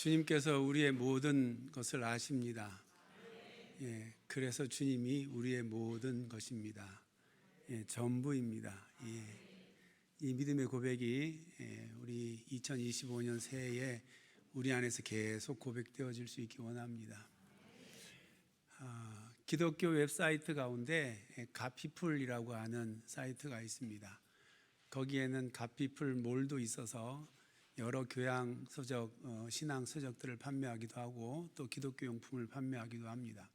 주님께서 우리의 모든 것을 아십니다. 예, 그래서 주님이 우리의 모든 것입니다. 예, 전부입니다. 예, 이 믿음의 고백이 우리 2025년 새해에 우리 안에서 계속 고백되어질 수 있기 원합니다. 기독교 웹사이트 가운데 갓피플이라고 하는 사이트가 있습니다. 거기에는 갓피플 몰도 있어서 여러 교양 서적, 신앙 서적들을 판매하기도 하고 또 기독교 용품을 판매하기도 합니다.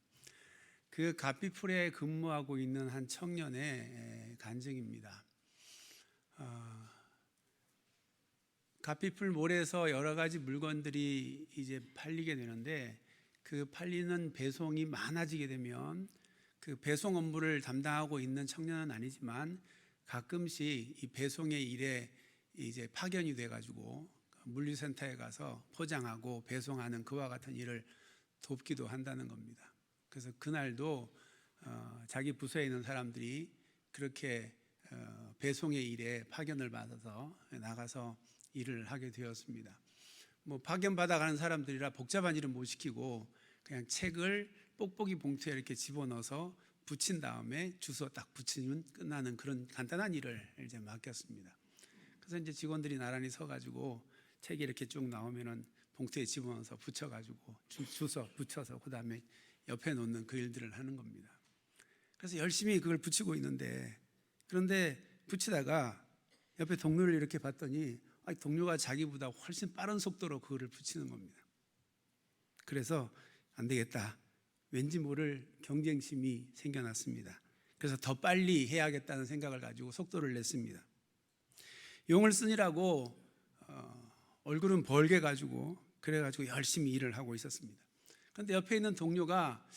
그 갓피플에 근무하고 있는 한 청년의 간증입니다. 갓피플 몰에서 여러 가지 물건들이 이제 팔리게 되는데 그 팔리는 배송이 많아지게 되면 그 배송 업무를 담당하고 있는 청년은 아니지만 가끔씩 이 배송의 일에 이제 파견이 돼가지고 물류센터에 가서 포장하고 배송하는 그와 같은 일을 돕기도 한다는 겁니다. 그래서 그날도 자기 부서에 있는 사람들이 그렇게 배송의 일에 파견을 받아서 나가서 일을 하게 되었습니다. 뭐 파견 받아가는 사람들이라 복잡한 일은 못 시키고 그냥 책을 뽁뽁이 봉투에 이렇게 집어넣어서 붙인 다음에 주소 딱 붙이면 끝나는 그런 간단한 일을 이제 맡겼습니다. 그래서 이제 직원들이 나란히 서가지고 책이 이렇게 쭉 나오면은 봉투에 집어넣어서 붙여가지고 주소 붙여서 그 다음에 옆에 놓는 그 일들을 하는 겁니다. 그래서 열심히 그걸 붙이고 있는데 그런데 붙이다가 옆에 동료를 이렇게 봤더니 동료가 자기보다 훨씬 빠른 속도로 그거를 붙이는 겁니다. 그래서 안 되겠다. 왠지 모를 경쟁심이 생겨났습니다. 그래서 더 빨리 해야겠다는 생각을 가지고 속도를 냈습니다. 용을 쓰느라고 얼굴은 벌게 가지고 그래가지고 열심히 일을 하고 있었습니다. 그런데 옆에 있는 동료가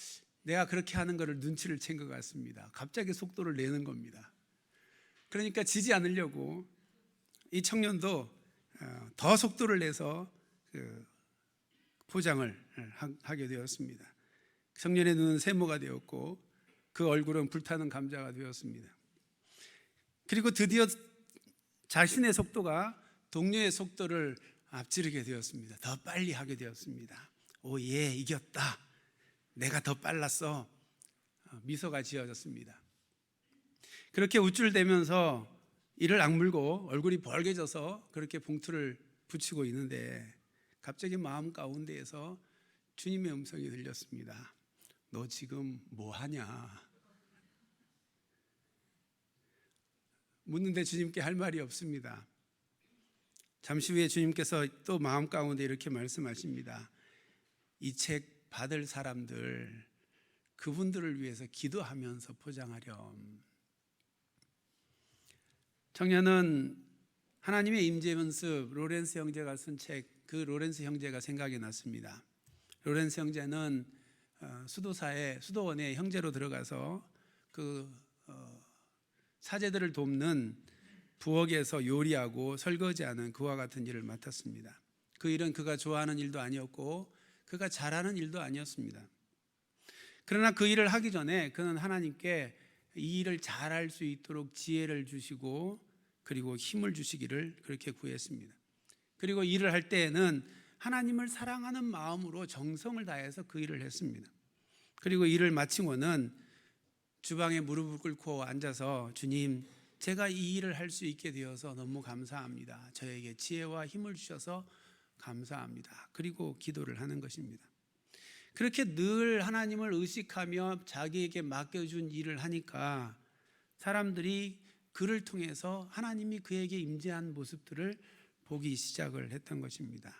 내가 그렇게 하는 것을 눈치를 챈 것 같습니다. 갑자기 속도를 내는 겁니다. 그러니까 지지 않으려고 이 청년도 더 속도를 내서 포장을 하게 되었습니다. 청년의 눈은 세모가 되었고 그 얼굴은 불타는 감자가 되었습니다. 그리고 드디어 자신의 속도가 동료의 속도를 앞지르게 되었습니다. 더 빨리 하게 되었습니다. 오, 예, 이겼다. 내가 더 빨랐어. 미소가 지어졌습니다. 그렇게 우쭐대면서 이를 악물고 얼굴이 벌개져서 그렇게 봉투를 붙이고 있는데 갑자기 마음 가운데에서 주님의 음성이 들렸습니다. 너 지금 뭐 하냐? 묻는데 주님께 할 말이 없습니다. 잠시 후에 주님께서 또 마음 가운데 이렇게 말씀하십니다. 이 책 받을 사람들, 그분들을 위해서 기도하면서 포장하렴. 청년은 하나님의 임재 연습, 로렌스 형제가 쓴 책, 그 로렌스 형제가 생각이 났습니다. 로렌스 형제는 수도원에 형제로 들어가서 그 사제들을 돕는 부엌에서 요리하고 설거지하는 그와 같은 일을 맡았습니다. 그 일은 그가 좋아하는 일도 아니었고 그가 잘하는 일도 아니었습니다. 그러나 그 일을 하기 전에 그는 하나님께 이 일을 잘할 수 있도록 지혜를 주시고 그리고 힘을 주시기를 그렇게 구했습니다. 그리고 일을 할 때에는 하나님을 사랑하는 마음으로 정성을 다해서 그 일을 했습니다. 그리고 일을 마치고는 주방에 무릎을 꿇고 앉아서 주님, 제가 이 일을 할 수 있게 되어서 너무 감사합니다. 저에게 지혜와 힘을 주셔서 감사합니다. 그리고 기도를 하는 것입니다. 그렇게 늘 하나님을 의식하며 자기에게 맡겨준 일을 하니까 사람들이 그를 통해서 하나님이 그에게 임재한 모습들을 보기 시작을 했던 것입니다.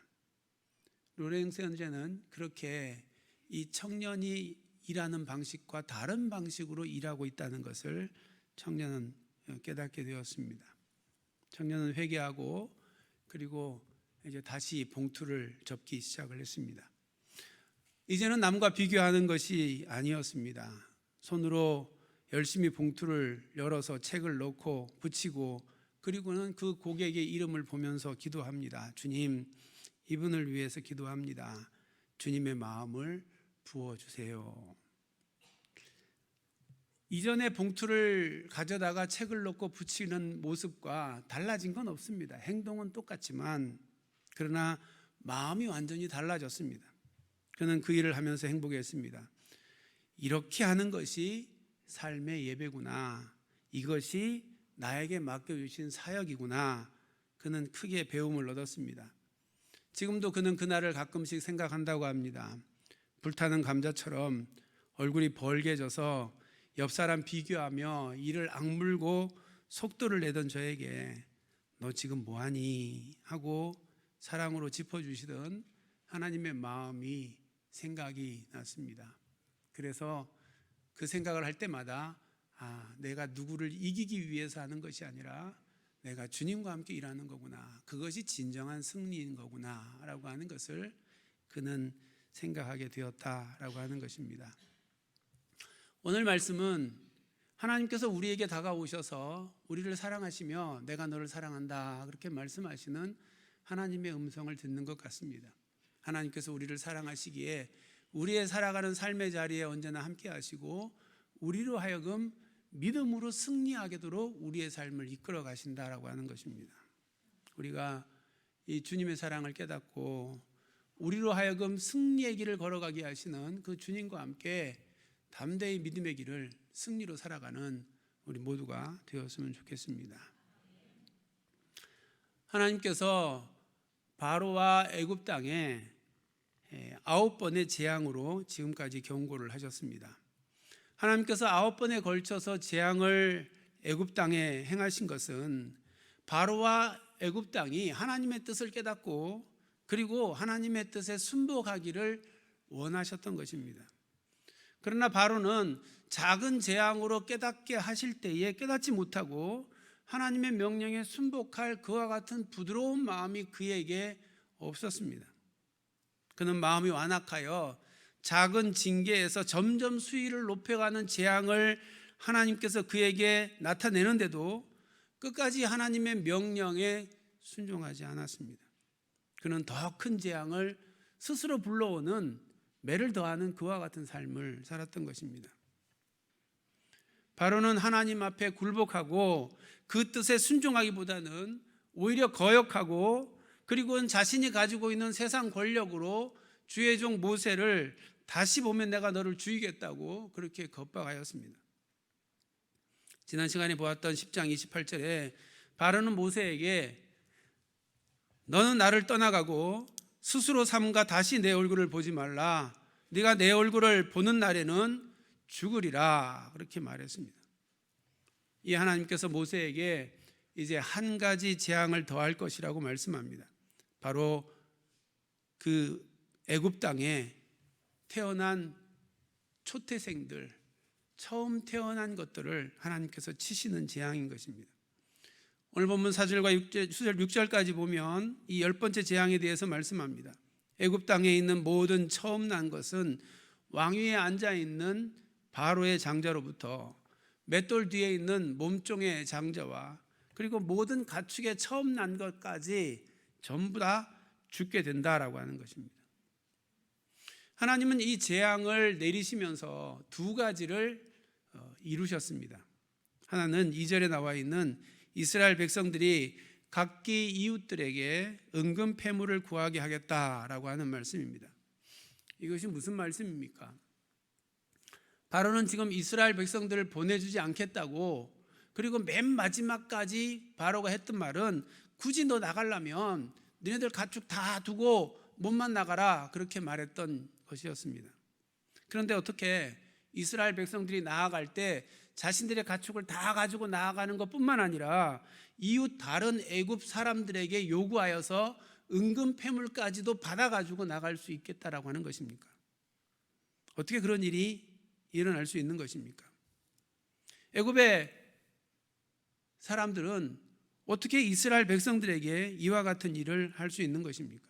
로렌스 형제는 그렇게 이 청년이 일하는 방식과 다른 방식으로 일하고 있다는 것을 청년은 깨닫게 되었습니다. 청년은 회개하고 그리고 이제 다시 봉투를 접기 시작을 했습니다. 이제는 남과 비교하는 것이 아니었습니다. 손으로 열심히 봉투를 열어서 책을 넣고 붙이고 그리고는 그 고객의 이름을 보면서 기도합니다. 주님, 이분을 위해서 기도합니다. 주님의 마음을 부어주세요. 이전에 봉투를 가져다가 책을 넣고 붙이는 모습과 달라진 건 없습니다. 행동은 똑같지만 그러나 마음이 완전히 달라졌습니다. 그는 그 일을 하면서 행복했습니다. 이렇게 하는 것이 삶의 예배구나. 이것이 나에게 맡겨주신 사역이구나. 그는 크게 배움을 얻었습니다. 지금도 그는 그날을 가끔씩 생각한다고 합니다. 불타는 감자처럼 얼굴이 벌게져서 옆 사람 비교하며 이를 악물고 속도를 내던 저에게 너 지금 뭐하니? 하고 사랑으로 짚어주시던 하나님의 마음이 생각이 났습니다. 그래서 그 생각을 할 때마다 내가 누구를 이기기 위해서 하는 것이 아니라 내가 주님과 함께 일하는 거구나. 그것이 진정한 승리인 거구나 라고 하는 것을 그는 생각하게 되었다라고 하는 것입니다. 오늘 말씀은 하나님께서 우리에게 다가오셔서 우리를 사랑하시며 내가 너를 사랑한다 그렇게 말씀하시는 하나님의 음성을 듣는 것 같습니다. 하나님께서 우리를 사랑하시기에 우리의 살아가는 삶의 자리에 언제나 함께 하시고 우리로 하여금 믿음으로 승리하게 도록 우리의 삶을 이끌어 가신다라고 하는 것입니다. 우리가 이 주님의 사랑을 깨닫고 우리로 하여금 승리의 길을 걸어가게 하시는 그 주님과 함께 담대히 믿음의 길을 승리로 살아가는 우리 모두가 되었으면 좋겠습니다. 하나님께서 바로와 애굽 땅에 9번의 재앙으로 지금까지 경고를 하셨습니다. 하나님께서 9번에 걸쳐서 재앙을 애굽 땅에 행하신 것은 바로와 애굽 땅이 하나님의 뜻을 깨닫고 그리고 하나님의 뜻에 순복하기를 원하셨던 것입니다. 그러나 바로는 작은 재앙으로 깨닫게 하실 때에 깨닫지 못하고 하나님의 명령에 순복할 그와 같은 부드러운 마음이 그에게 없었습니다. 그는 마음이 완악하여 작은 징계에서 점점 수위를 높여가는 재앙을 하나님께서 그에게 나타내는데도 끝까지 하나님의 명령에 순종하지 않았습니다. 그는 더 큰 재앙을 스스로 불러오는 매를 더하는 그와 같은 삶을 살았던 것입니다. 바로는 하나님 앞에 굴복하고 그 뜻에 순종하기보다는 오히려 거역하고 그리고 자신이 가지고 있는 세상 권력으로 주의 종 모세를 다시 보면 내가 너를 죽이겠다고 그렇게 겁박하였습니다. 지난 시간에 보았던 10장 28절에 바로는 모세에게 너는 나를 떠나가고 스스로 삼가 다시 내 얼굴을 보지 말라. 네가 내 얼굴을 보는 날에는 죽으리라 그렇게 말했습니다. 이 하나님께서 모세에게 이제 한 가지 재앙을 더할 것이라고 말씀합니다. 바로 그 애굽 땅에 태어난 초태생들, 처음 태어난 것들을 하나님께서 치시는 재앙인 것입니다. 오늘 본문 4절과 6절까지 보면 이 10번째 재앙에 대해서 말씀합니다. 애굽 땅에 있는 모든 처음 난 것은 왕위에 앉아있는 바로의 장자로부터 맷돌 뒤에 있는 몸종의 장자와 그리고 모든 가축의 처음 난 것까지 전부 다 죽게 된다라고 하는 것입니다. 하나님은 이 재앙을 내리시면서 두 가지를 이루셨습니다. 하나는 2절에 나와 있는 이스라엘 백성들이 각기 이웃들에게 은금 패물을 구하게 하겠다라고 하는 말씀입니다. 이것이 무슨 말씀입니까? 바로는 지금 이스라엘 백성들을 보내주지 않겠다고 그리고 맨 마지막까지 바로가 했던 말은 굳이 너 나가려면 너네들 가축 다 두고 몸만 나가라 그렇게 말했던 것이었습니다. 그런데 어떻게 이스라엘 백성들이 나아갈 때 자신들의 가축을 다 가지고 나아가는 것뿐만 아니라 이웃 다른 애굽 사람들에게 요구하여서 은금 패물까지도 받아가지고 나갈 수 있겠다라고 하는 것입니까? 어떻게 그런 일이 일어날 수 있는 것입니까? 애굽의 사람들은 어떻게 이스라엘 백성들에게 이와 같은 일을 할 수 있는 것입니까?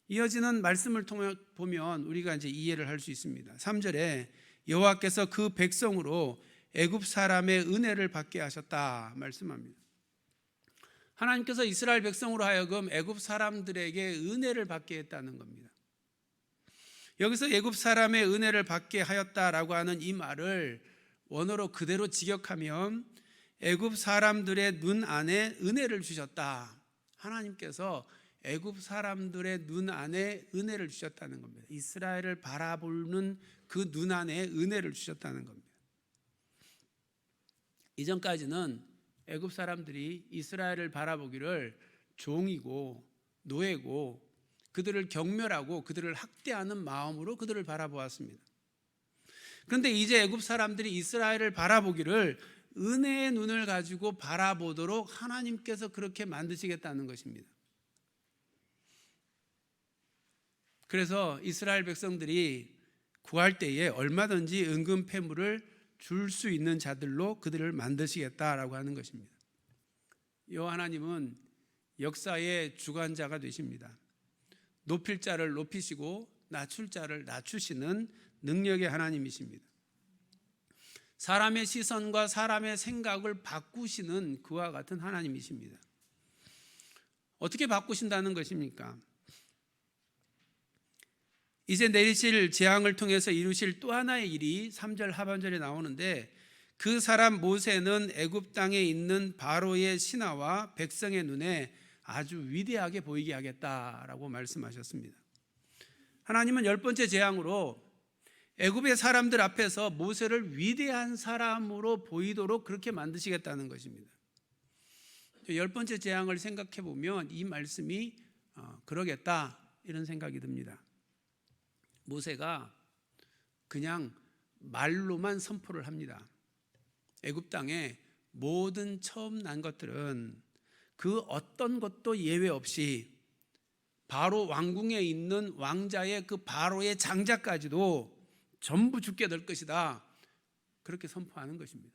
이어지는 말씀을 통해 보면 우리가 이제 이해를 할 수 있습니다. 3절에 여호와께서 그 백성으로 애굽 사람의 은혜를 받게 하셨다 말씀합니다. 하나님께서 이스라엘 백성으로 하여금 애굽 사람들에게 은혜를 받게 했다는 겁니다. 여기서 애굽 사람의 은혜를 받게 하였다라고 하는 이 말을 원어로 그대로 직역하면 애굽 사람들의 눈 안에 은혜를 주셨다. 하나님께서 애굽 사람들의 눈 안에 은혜를 주셨다는 겁니다. 이스라엘을 바라보는 그 눈 안에 은혜를 주셨다는 겁니다. 이전까지는 애굽 사람들이 이스라엘을 바라보기를 종이고 노예고 그들을 경멸하고 그들을 학대하는 마음으로 그들을 바라보았습니다. 그런데 이제 애굽 사람들이 이스라엘을 바라보기를 은혜의 눈을 가지고 바라보도록 하나님께서 그렇게 만드시겠다는 것입니다. 그래서 이스라엘 백성들이 구할 때에 얼마든지 은근 패물을 줄 수 있는 자들로 그들을 만드시겠다라고 하는 것입니다. 여호와 하나님은 역사의 주관자가 되십니다. 높일 자를 높이시고 낮출 자를 낮추시는 능력의 하나님이십니다. 사람의 시선과 사람의 생각을 바꾸시는 그와 같은 하나님이십니다. 어떻게 바꾸신다는 것입니까? 이제 내리실 재앙을 통해서 이루실 또 하나의 일이 3절 하반절에 나오는데 그 사람 모세는 애굽 땅에 있는 바로의 신하와 백성의 눈에 아주 위대하게 보이게 하겠다라고 말씀하셨습니다. 하나님은 10번째 재앙으로 애굽의 사람들 앞에서 모세를 위대한 사람으로 보이도록 그렇게 만드시겠다는 것입니다. 10번째 재앙을 생각해 보면 이 말씀이 그러겠다 이런 생각이 듭니다. 모세가 그냥 말로만 선포를 합니다. 애굽 땅에 모든 처음 난 것들은 그 어떤 것도 예외 없이 바로 왕궁에 있는 왕자의 그 바로의 장자까지도 전부 죽게 될 것이다. 그렇게 선포하는 것입니다.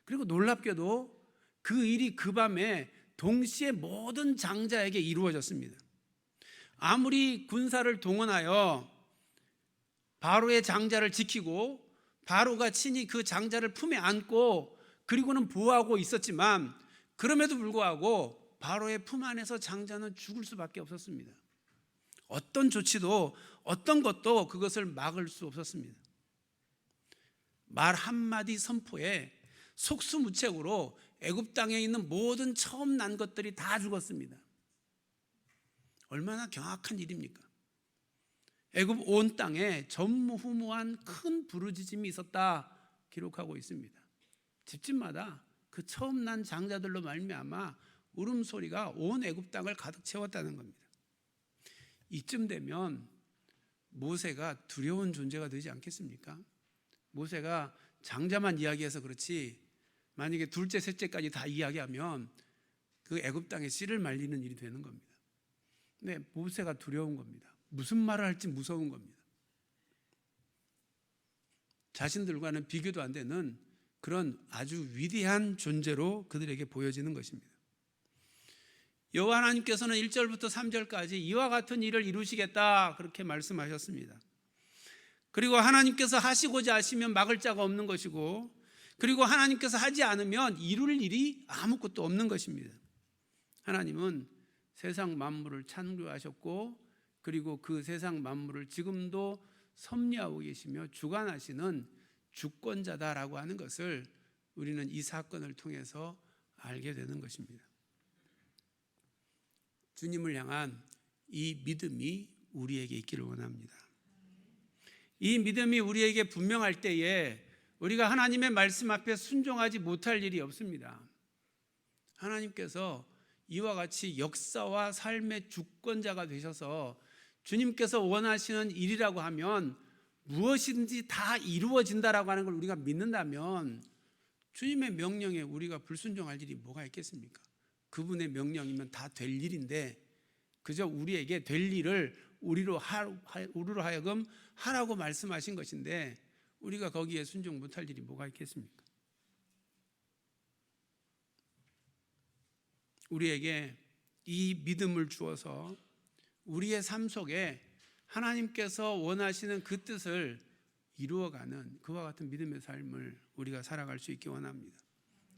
그리고 놀랍게도 그 일이 그 밤에 동시에 모든 장자에게 이루어졌습니다. 아무리 군사를 동원하여 바로의 장자를 지키고 바로가 친히 그 장자를 품에 안고 그리고는 보호하고 있었지만 그럼에도 불구하고 바로의 품 안에서 장자는 죽을 수밖에 없었습니다. 어떤 조치도 어떤 것도 그것을 막을 수 없었습니다. 말 한마디 선포에 속수무책으로 애굽 땅에 있는 모든 처음 난 것들이 다 죽었습니다. 얼마나 경악한 일입니까? 애굽 온 땅에 전무후무한 큰 부르짖음이 있었다 기록하고 있습니다. 집집마다 그 처음 난 장자들로 말미암아 울음소리가 온 애굽 땅을 가득 채웠다는 겁니다. 이쯤 되면 모세가 두려운 존재가 되지 않겠습니까? 모세가 장자만 이야기해서 그렇지 만약에 둘째 셋째까지 다 이야기하면 그 애굽 땅에 씨를 말리는 일이 되는 겁니다. 네, 모세가 두려운 겁니다. 무슨 말을 할지 무서운 겁니다. 자신들과는 비교도 안 되는 그런 아주 위대한 존재로 그들에게 보여지는 것입니다. 여호와 하나님께서는 1절부터 3절까지 이와 같은 일을 이루시겠다 그렇게 말씀하셨습니다. 그리고 하나님께서 하시고자 하시면 막을 자가 없는 것이고 그리고 하나님께서 하지 않으면 이룰 일이 아무것도 없는 것입니다. 하나님은 세상 만물을 창조하셨고 그리고 그 세상 만물을 지금도 섭리하고 계시며 주관하시는 주권자다라고 하는 것을 우리는 이 사건을 통해서 알게 되는 것입니다. 주님을 향한 이 믿음이 우리에게 있기를 원합니다. 이 믿음이 우리에게 분명할 때에 우리가 하나님의 말씀 앞에 순종하지 못할 일이 없습니다. 하나님께서 이와 같이 역사와 삶의 주권자가 되셔서 주님께서 원하시는 일이라고 하면 무엇인지 다 이루어진다라고 하는 걸 우리가 믿는다면 주님의 명령에 우리가 불순종할 일이 뭐가 있겠습니까? 그분의 명령이면 다 될 일인데 그저 우리에게 될 일을 우리로 하여금 하라고 말씀하신 것인데 우리가 거기에 순종 못할 일이 뭐가 있겠습니까? 우리에게 이 믿음을 주어서 우리의 삶 속에 하나님께서 원하시는 그 뜻을 이루어가는 그와 같은 믿음의 삶을 우리가 살아갈 수 있기 원합니다.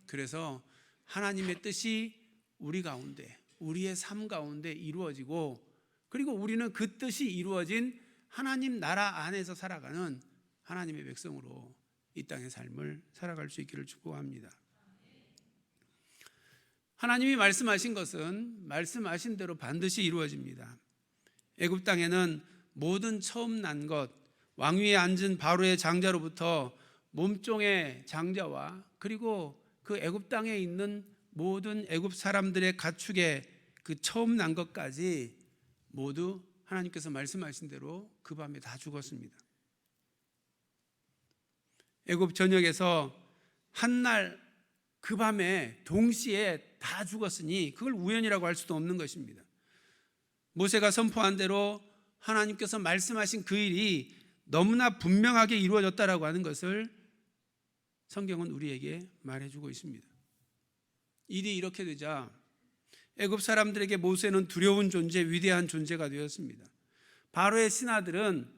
그래서 하나님의 뜻이 우리 가운데 우리의 삶 가운데 이루어지고 그리고 우리는 그 뜻이 이루어진 하나님 나라 안에서 살아가는 하나님의 백성으로 이 땅의 삶을 살아갈 수 있기를 축복합니다. 하나님이 말씀하신 것은 말씀하신 대로 반드시 이루어집니다. 애굽 땅에는 모든 처음 난 것, 왕위에 앉은 바로의 장자로부터 몸종의 장자와 그리고 그 애굽 땅에 있는 모든 애굽 사람들의 가축의 그 처음 난 것까지 모두 하나님께서 말씀하신 대로 그 밤에 다 죽었습니다. 애굽 전역에서 한날 그 밤에 동시에 다 죽었으니 그걸 우연이라고 할 수도 없는 것입니다. 모세가 선포한 대로 하나님께서 말씀하신 그 일이 너무나 분명하게 이루어졌다라고 하는 것을 성경은 우리에게 말해주고 있습니다. 일이 이렇게 되자 애굽 사람들에게 모세는 두려운 존재, 위대한 존재가 되었습니다. 바로의 신하들은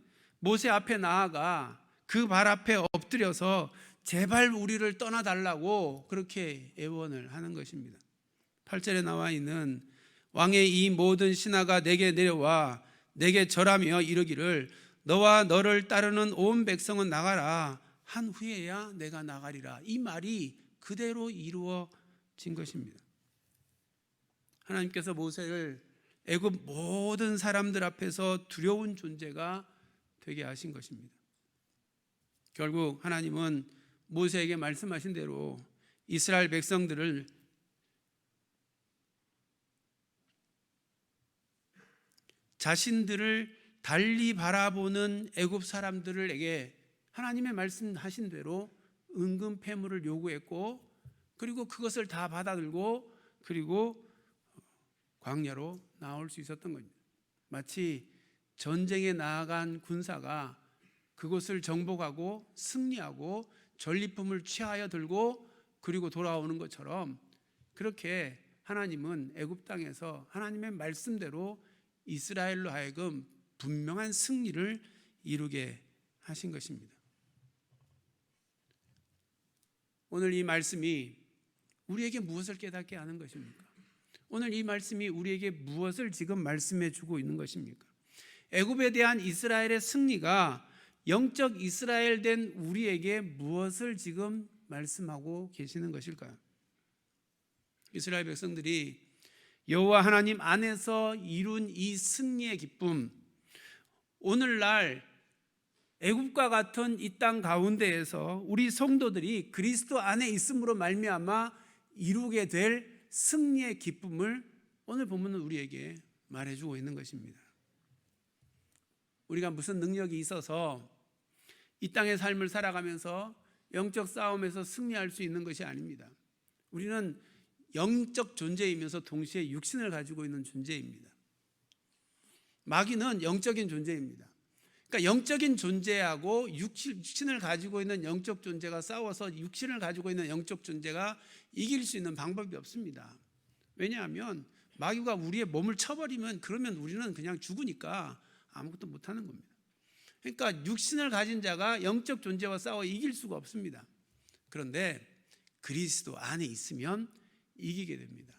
모세 앞에 나아가 그 발 앞에 엎드려서 제발 우리를 떠나달라고 그렇게 애원을 하는 것입니다. 8절에 나와 있는 왕의 이 모든 신하가 내게 내려와 내게 절하며 이르기를 너와 너를 따르는 온 백성은 나가라 한 후에야 내가 나가리라. 이 말이 그대로 이루어진 것입니다. 하나님께서 모세를 애굽 모든 사람들 앞에서 두려운 존재가 되게 하신 것입니다. 결국 하나님은 모세에게 말씀하신 대로 이스라엘 백성들을 자신들을 달리 바라보는 애굽 사람들에게 하나님의 말씀하신 대로 은금 패물을 요구했고 그리고 그것을 다 받아들고 그리고 광야로 나올 수 있었던 겁니다. 마치 전쟁에 나아간 군사가 그곳을 정복하고 승리하고 전리품을 취하여 들고 그리고 돌아오는 것처럼 그렇게 하나님은 애굽 땅에서 하나님의 말씀대로 이스라엘로 하여금 분명한 승리를 이루게 하신 것입니다. 오늘 이 말씀이 우리에게 무엇을 깨닫게 하는 것입니까? 오늘 이 말씀이 우리에게 무엇을 지금 말씀해 주고 있는 것입니까? 애굽에 대한 이스라엘의 승리가 영적 이스라엘 된 우리에게 무엇을 지금 말씀하고 계시는 것일까요? 이스라엘 백성들이 여호와 하나님 안에서 이룬 이 승리의 기쁨, 오늘날 애굽과 같은 이 땅 가운데에서 우리 성도들이 그리스도 안에 있음으로 말미암아 이루게 될 승리의 기쁨을 오늘 본문은 우리에게 말해주고 있는 것입니다. 우리가 무슨 능력이 있어서 이 땅의 삶을 살아가면서 영적 싸움에서 승리할 수 있는 것이 아닙니다. 우리는 영적 존재이면서 동시에 육신을 가지고 있는 존재입니다. 마귀는 영적인 존재입니다. 그러니까 영적인 존재하고 육신을 가지고 있는 영적 존재가 싸워서 육신을 가지고 있는 영적 존재가 이길 수 있는 방법이 없습니다. 왜냐하면 마귀가 우리의 몸을 쳐버리면 그러면 우리는 그냥 죽으니까 아무것도 못하는 겁니다. 그러니까 육신을 가진 자가 영적 존재와 싸워 이길 수가 없습니다. 그런데 그리스도 안에 있으면 이기게 됩니다.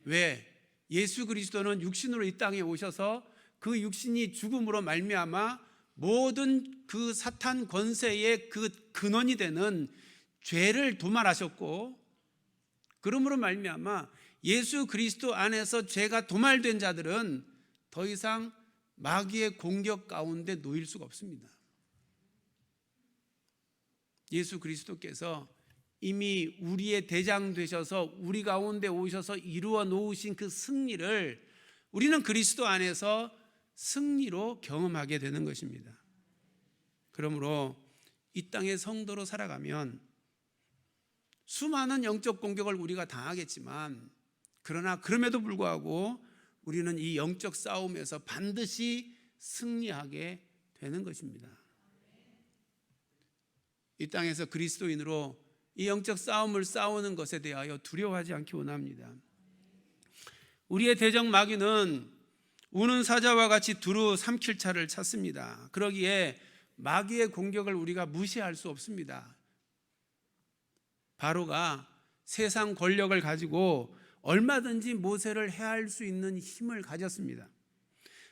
왜? 예수 그리스도는 육신으로 이 땅에 오셔서 그 육신이 죽음으로 말미암아 모든 그 사탄 권세의 그 근원이 되는 죄를 도말하셨고 그러므로 말미암아 예수 그리스도 안에서 죄가 도말된 자들은 더 이상 마귀의 공격 가운데 놓일 수가 없습니다. 예수 그리스도께서 이미 우리의 대장 되셔서 우리 가운데 오셔서 이루어 놓으신 그 승리를 우리는 그리스도 안에서 승리로 경험하게 되는 것입니다. 그러므로 이 땅의 성도로 살아가면 수많은 영적 공격을 우리가 당하겠지만 그러나 그럼에도 불구하고 우리는 이 영적 싸움에서 반드시 승리하게 되는 것입니다. 이 땅에서 그리스도인으로 이 영적 싸움을 싸우는 것에 대하여 두려워하지 않기 원합니다. 우리의 대적 마귀는 우는 사자와 같이 두루 삼킬 차를 찾습니다. 그러기에 마귀의 공격을 우리가 무시할 수 없습니다. 바로가 세상 권력을 가지고 얼마든지 모세를 해할 수 있는 힘을 가졌습니다.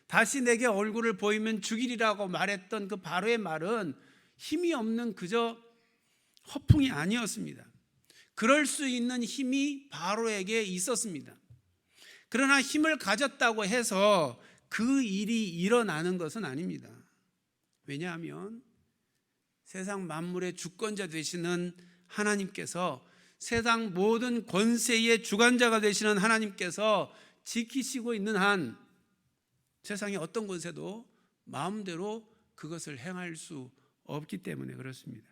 다시 내게 얼굴을 보이면 죽이리라고 말했던 그 바로의 말은 힘이 없는 그저 허풍이 아니었습니다. 그럴 수 있는 힘이 바로에게 있었습니다. 그러나 힘을 가졌다고 해서 그 일이 일어나는 것은 아닙니다. 왜냐하면 세상 만물의 주권자 되시는 하나님께서, 세상 모든 권세의 주관자가 되시는 하나님께서 지키시고 있는 한 세상의 어떤 권세도 마음대로 그것을 행할 수 없기 때문에 그렇습니다.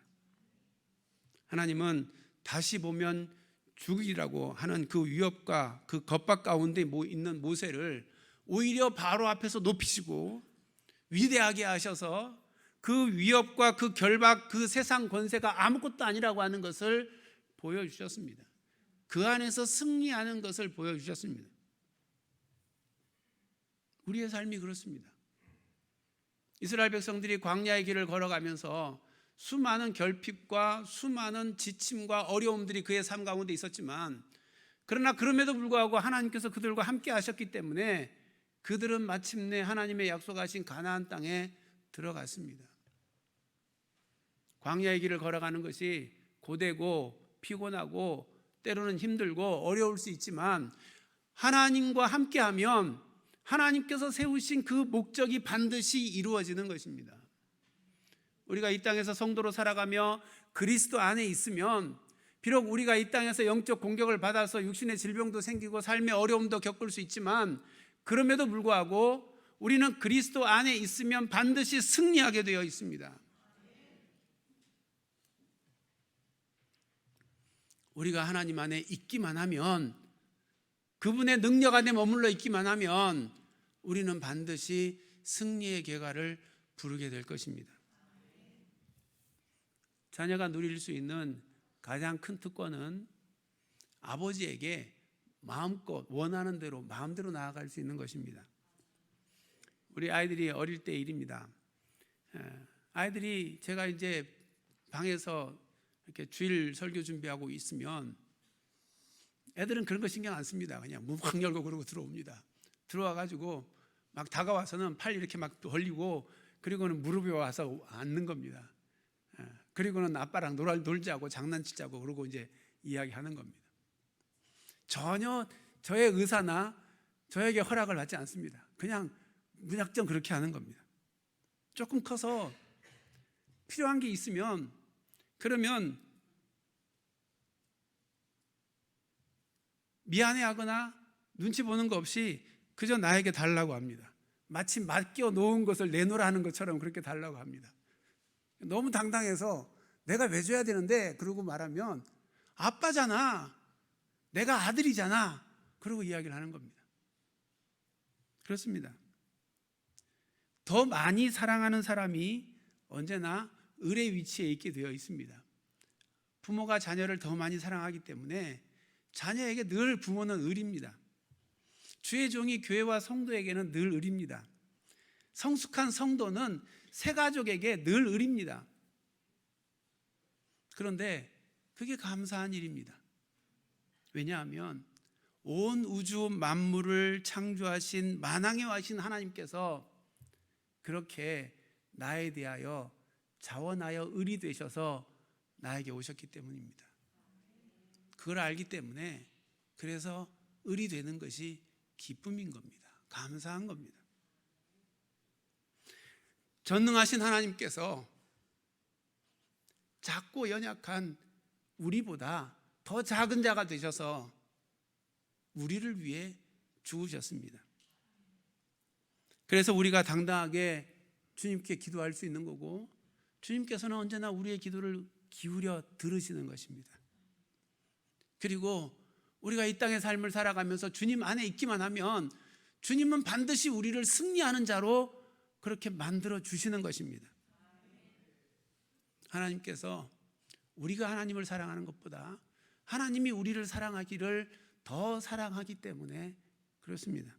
하나님은 다시 보면 죽이라고 하는 그 위협과 그 겁박 가운데 있는 모세를 오히려 바로 앞에서 높이시고 위대하게 하셔서 그 위협과 그 결박, 그 세상 권세가 아무것도 아니라고 하는 것을 보여주셨습니다. 그 안에서 승리하는 것을 보여주셨습니다. 우리의 삶이 그렇습니다. 이스라엘 백성들이 광야의 길을 걸어가면서 수많은 결핍과 수많은 지침과 어려움들이 그의 삶 가운데 있었지만, 그러나 그럼에도 불구하고 하나님께서 그들과 함께 하셨기 때문에 그들은 마침내 하나님의 약속하신 가나안 땅에 들어갔습니다. 광야의 길을 걸어가는 것이 고되고 피곤하고 때로는 힘들고 어려울 수 있지만, 하나님과 함께하면 하나님께서 세우신 그 목적이 반드시 이루어지는 것입니다. 우리가 이 땅에서 성도로 살아가며 그리스도 안에 있으면, 비록 우리가 이 땅에서 영적 공격을 받아서 육신의 질병도 생기고 삶의 어려움도 겪을 수 있지만, 그럼에도 불구하고 우리는 그리스도 안에 있으면 반드시 승리하게 되어 있습니다. 우리가 하나님 안에 있기만 하면, 그분의 능력 안에 머물러 있기만 하면 우리는 반드시 승리의 계가를 부르게 될 것입니다. 자녀가 누릴 수 있는 가장 큰 특권은 아버지에게 마음껏 원하는 대로 마음대로 나아갈 수 있는 것입니다. 우리 아이들이 어릴 때 일입니다. 아이들이, 제가 이제 방에서 이렇게 주일 설교 준비하고 있으면 애들은 그런 거 신경 안 씁니다. 그냥 문 확 열고 그러고 들어옵니다. 들어와가지고 막 다가와서는 팔 이렇게 막 벌리고, 그리고는 무릎에 와서 앉는 겁니다. 그리고는 아빠랑 놀자고 장난치자고 그러고 이제 이야기하는 겁니다. 전혀 저의 의사나 저에게 허락을 받지 않습니다. 그냥 무작정 그렇게 하는 겁니다. 조금 커서 필요한 게 있으면, 그러면 미안해하거나 눈치 보는 거 없이 그저 나에게 달라고 합니다. 마치 맡겨 놓은 것을 내놓으라 하는 것처럼 그렇게 달라고 합니다. 너무 당당해서 내가 왜 줘야 되는데 그러고 말하면, 아빠잖아, 내가 아들이잖아, 그러고 이야기를 하는 겁니다. 그렇습니다. 더 많이 사랑하는 사람이 언제나 을의 위치에 있게 되어 있습니다. 부모가 자녀를 더 많이 사랑하기 때문에 자녀에게 늘 부모는 을입니다. 주의 종이 교회와 성도에게는 늘 을입니다. 성숙한 성도는 새 가족에게 늘 을입니다. 그런데 그게 감사한 일입니다. 왜냐하면 온 우주 만물을 창조하신 만왕에 와신 하나님께서 그렇게 나에 대하여 자원하여 을이 되셔서 나에게 오셨기 때문입니다. 그걸 알기 때문에, 그래서 을이 되는 것이 기쁨인 겁니다. 감사한 겁니다. 전능하신 하나님께서 작고 연약한 우리보다 더 작은 자가 되셔서 우리를 위해 죽으셨습니다. 그래서 우리가 당당하게 주님께 기도할 수 있는 거고, 주님께서는 언제나 우리의 기도를 기울여 들으시는 것입니다. 그리고 우리가 이 땅의 삶을 살아가면서 주님 안에 있기만 하면 주님은 반드시 우리를 승리하는 자로 그렇게 만들어 주시는 것입니다. 하나님께서 우리가 하나님을 사랑하는 것보다 하나님이 우리를 사랑하기를 더 사랑하기 때문에 그렇습니다.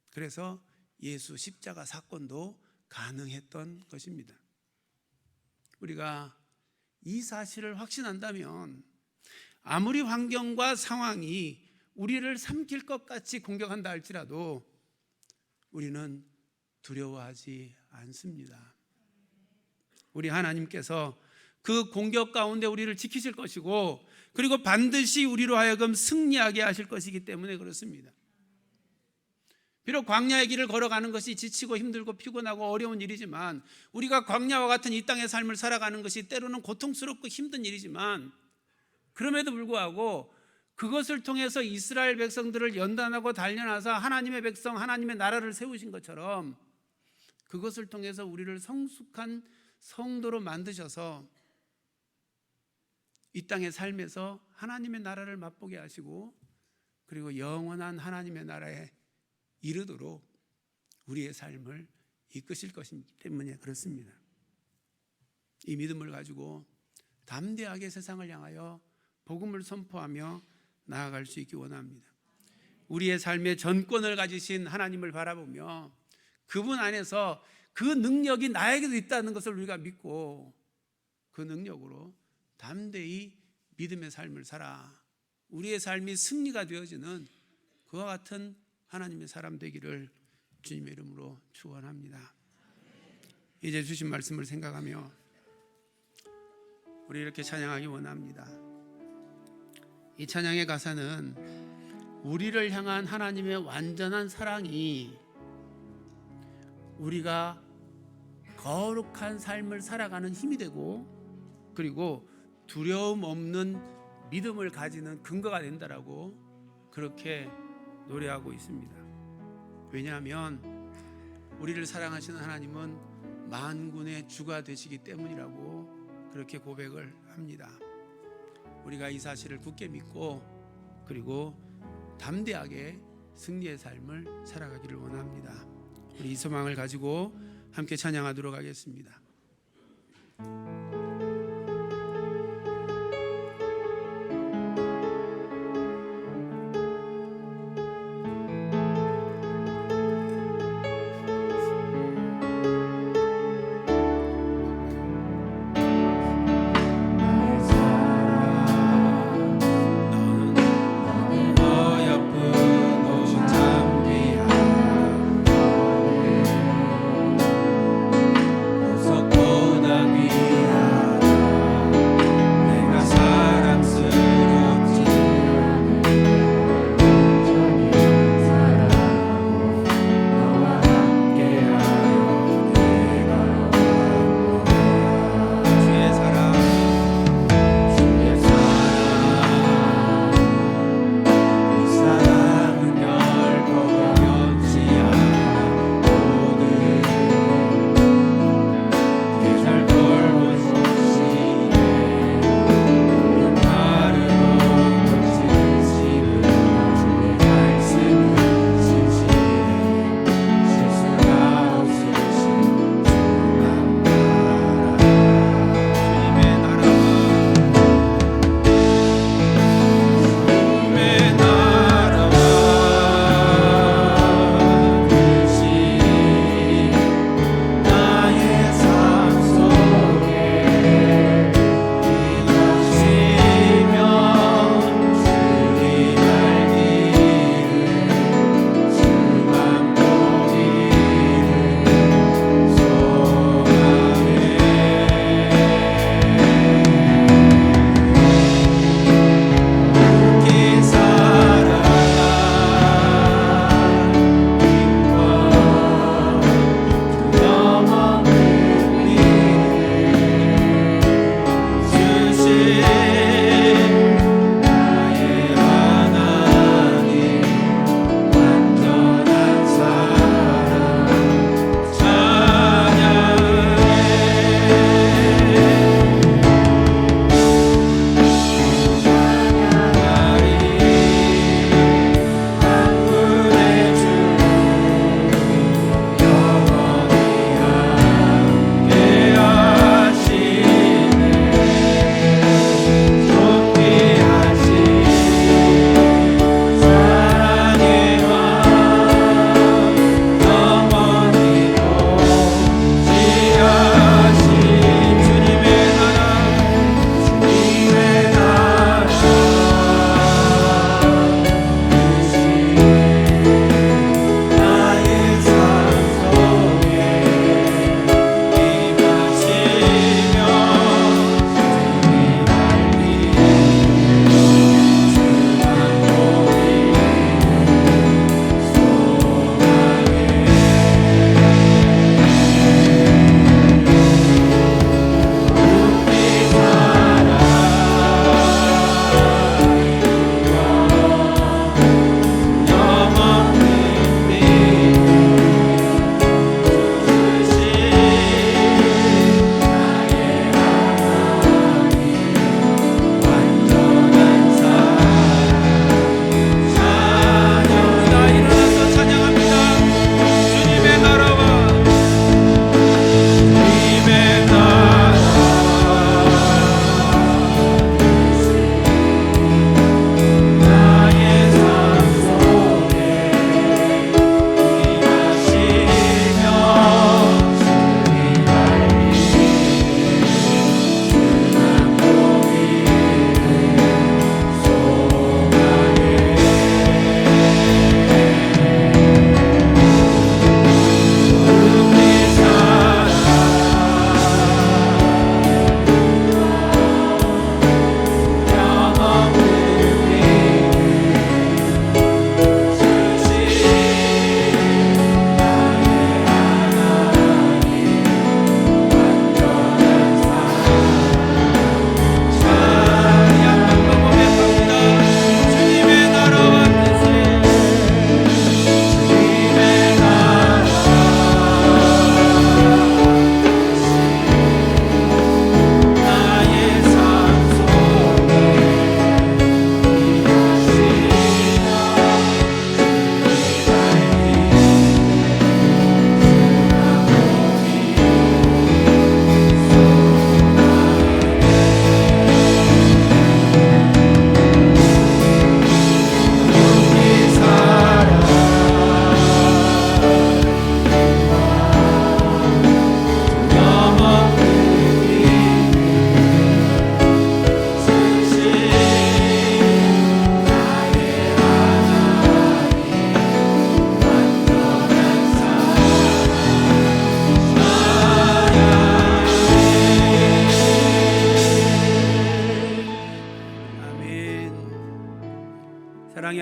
그래서 예수 십자가 사건도 가능했던 것입니다. 우리가 이 사실을 확신한다면, 아무리 환경과 상황이 우리를 삼킬 것 같이 공격한다 할지라도 우리는 두려워하지 않습니다. 우리 하나님께서 그 공격 가운데 우리를 지키실 것이고, 그리고 반드시 우리로 하여금 승리하게 하실 것이기 때문에 그렇습니다. 비록 광야의 길을 걸어가는 것이 지치고 힘들고 피곤하고 어려운 일이지만, 우리가 광야와 같은 이 땅의 삶을 살아가는 것이 때로는 고통스럽고 힘든 일이지만, 그럼에도 불구하고 그것을 통해서 이스라엘 백성들을 연단하고 단련하사 하나님의 백성, 하나님의 나라를 세우신 것처럼 그것을 통해서 우리를 성숙한 성도로 만드셔서 이 땅의 삶에서 하나님의 나라를 맛보게 하시고, 그리고 영원한 하나님의 나라에 이르도록 우리의 삶을 이끄실 것이기 때문에 그렇습니다. 이 믿음을 가지고 담대하게 세상을 향하여 복음을 선포하며 나아갈 수 있기 원합니다. 우리의 삶의 전권을 가지신 하나님을 바라보며 그분 안에서 그 능력이 나에게도 있다는 것을 우리가 믿고, 그 능력으로 담대히 믿음의 삶을 살아 우리의 삶이 승리가 되어지는 그와 같은 하나님의 사람 되기를 주님의 이름으로 축원합니다. 이제 주신 말씀을 생각하며 우리 이렇게 찬양하기 원합니다. 이 찬양의 가사는 우리를 향한 하나님의 완전한 사랑이 우리가 거룩한 삶을 살아가는 힘이 되고, 그리고 두려움 없는 믿음을 가지는 근거가 된다라고 그렇게 노래하고 있습니다. 왜냐하면 우리를 사랑하시는 하나님은 만군의 주가 되시기 때문이라고 그렇게 고백을 합니다. 우리가 이 사실을 굳게 믿고, 그리고 담대하게 승리의 삶을 살아가기를 원합니다. 우리 이 소망을 가지고 함께 찬양하도록 하겠습니다. 보석보다 귀한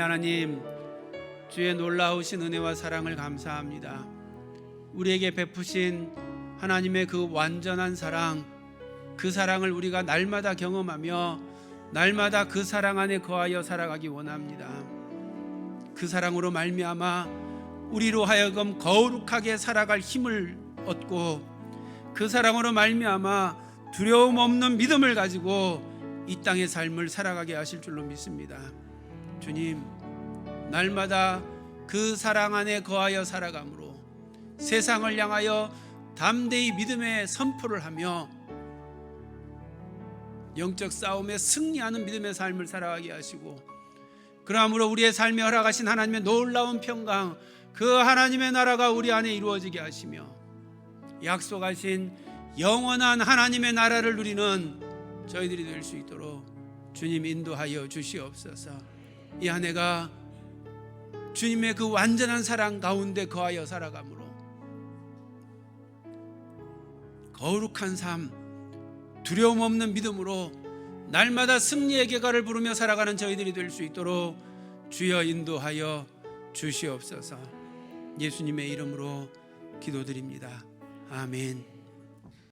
하나님, 주의 놀라우신 은혜와 사랑을 감사합니다. 우리에게 베푸신 하나님의 그 완전한 사랑, 그 사랑을 우리가 날마다 경험하며 날마다 그 사랑 안에 거하여 살아가기 원합니다. 그 사랑으로 말미암아 우리로 하여금 거룩하게 살아갈 힘을 얻고, 그 사랑으로 말미암아 두려움 없는 믿음을 가지고 이 땅의 삶을 살아가게 하실 줄로 믿습니다. 주님, 날마다 그 사랑 안에 거하여 살아감으로 세상을 향하여 담대히 믿음의 선포를 하며 영적 싸움에 승리하는 믿음의 삶을 살아가게 하시고, 그러므로 우리의 삶에 허락하신 하나님의 놀라운 평강, 그 하나님의 나라가 우리 안에 이루어지게 하시며 약속하신 영원한 하나님의 나라를 누리는 저희들이 될 수 있도록 주님 인도하여 주시옵소서. 이 한 해가 주님의 그 완전한 사랑 가운데 거하여 살아감으로 거룩한 삶, 두려움 없는 믿음으로 날마다 승리의 계가를 부르며 살아가는 저희들이 될 수 있도록 주여 인도하여 주시옵소서. 예수님의 이름으로 기도드립니다. 아멘.